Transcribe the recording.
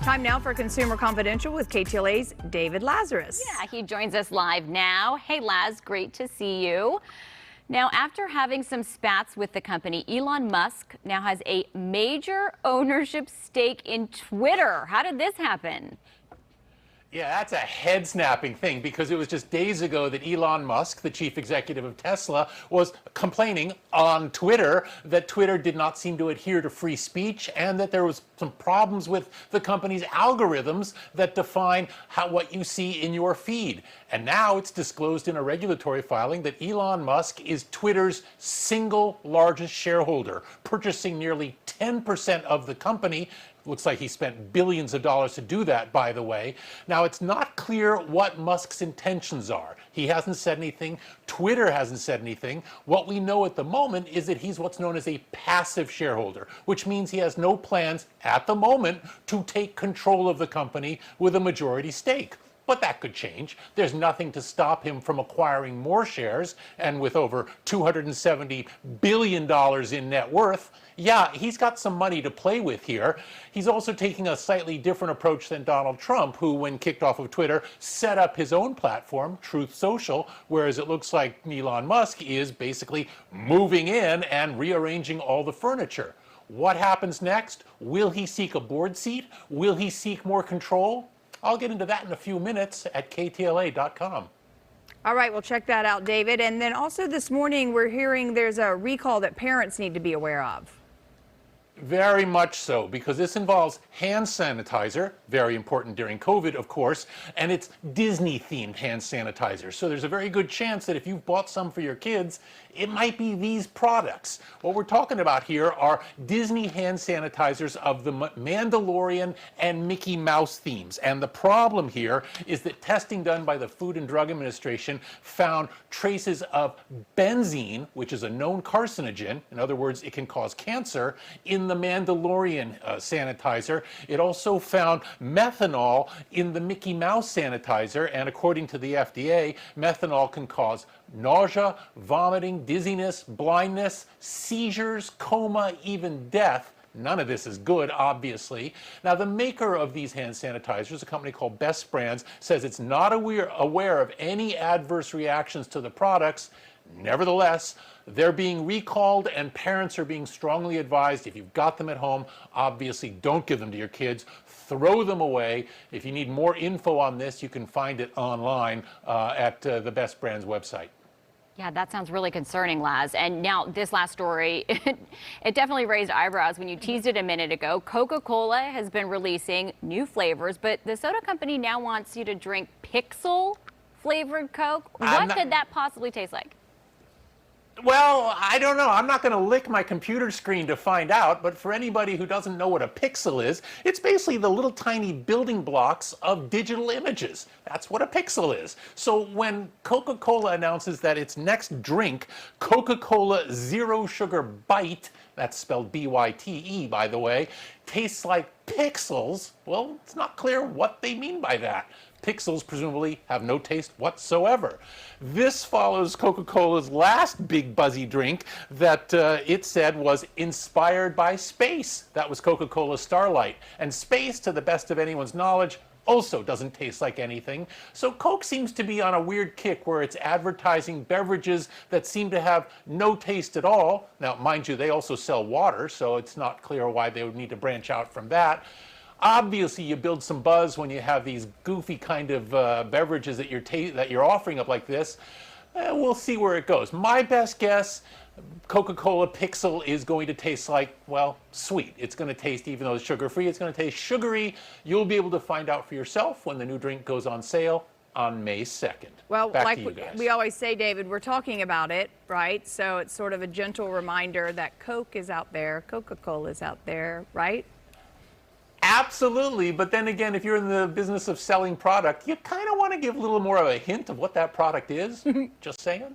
Time now for Consumer Confidential with KTLA's David Lazarus. Yeah, he joins us live now. Hey, Laz, great to see you. Now, after having some spats with the company, Elon Musk now has a major ownership stake in Twitter. How did this happen? Yeah, that's a head-snapping thing because it was just days ago that Elon Musk, the chief executive of Tesla, was complaining on Twitter that Twitter did not seem to adhere to free speech and that there was some problems with the company's algorithms that define what you see in your feed. And now it's disclosed in a regulatory filing that Elon Musk is Twitter's single largest shareholder, purchasing nearly 10% of the company. Looks like he spent billions of dollars to do that, by the way. Now, it's not clear what Musk's intentions are. He hasn't said anything. Twitter hasn't said anything. What we know at the moment is that he's what's known as a passive shareholder, which means he has no plans at the moment to take control of the company with a majority stake. But that could change. There's nothing to stop him from acquiring more shares, and with over $270 billion in net worth, yeah, he's got some money to play with here. He's also taking a slightly different approach than Donald Trump, who, when kicked off of Twitter, set up his own platform, Truth Social, whereas it looks like Elon Musk is basically moving in and rearranging all the furniture. What happens next? Will he seek a board seat? Will he seek more control? I'll get into that in a few minutes at KTLA.com. All right, we'll check that out, David. And then also this morning, we're hearing there's a recall that parents need to be aware of. Very much so, because this involves hand sanitizer, very important during COVID, of course, and it's Disney-themed hand sanitizer. So there's a very good chance that if you've bought some for your kids, it might be these products. What we're talking about here are Disney hand sanitizers of the Mandalorian and Mickey Mouse themes. And the problem here is that testing done by the Food and Drug Administration found traces of benzene, which is a known carcinogen, in other words, it can cause cancer, in the Mandalorian sanitizer. It also found methanol in the Mickey Mouse sanitizer, and according to the FDA, methanol can cause nausea, vomiting, dizziness, blindness, seizures, coma, even death. None of this is good, obviously. Now, the maker of these hand sanitizers, a company called Best Brands, says it's not aware of any adverse reactions to the products. Nevertheless, they're being recalled, and parents are being strongly advised, if you've got them at home, obviously don't give them to your kids. Throw them away. If you need more info on this, you can find it online at the Best Brands website. Yeah, that sounds really concerning, Laz. And now this last story, it definitely raised eyebrows when you teased it a minute ago. Coca-Cola has been releasing new flavors, but the soda company now wants you to drink Pixel-flavored Coke. What could that possibly taste like? Well, I don't know. I'm not going to lick my computer screen to find out, but for anybody who doesn't know what a pixel is, it's basically the little tiny building blocks of digital images. That's what a pixel is. So when Coca-Cola announces that its next drink, Coca-Cola Zero Sugar Bite, that's spelled B-Y-T-E, by the way, tastes like pixels, well, it's not clear what they mean by that. Pixels presumably have no taste whatsoever. This follows Coca-Cola's last big buzzy drink that it said was inspired by space. That was Coca-Cola Starlight. And space, to the best of anyone's knowledge, also doesn't taste like anything. So Coke seems to be on a weird kick where it's advertising beverages that seem to have no taste at all. Now, mind you, they also sell water, so it's not clear why they would need to branch out from that. Obviously, you build some buzz when you have these goofy kind of beverages that you're offering up like this. We'll see where it goes. My best guess, Coca-Cola Pixel is going to taste like, well, sweet. It's going to taste, even though it's sugar-free, it's going to taste sugary. You'll be able to find out for yourself when the new drink goes on sale on May 2nd. Well, back like to you guys. we always say, David, we're talking about it, right? So it's sort of a gentle reminder that Coke is out there, Coca-Cola is out there, right? Absolutely, but then again, if you're in the business of selling product, you kind of want to give a little more of a hint of what that product is. Just saying.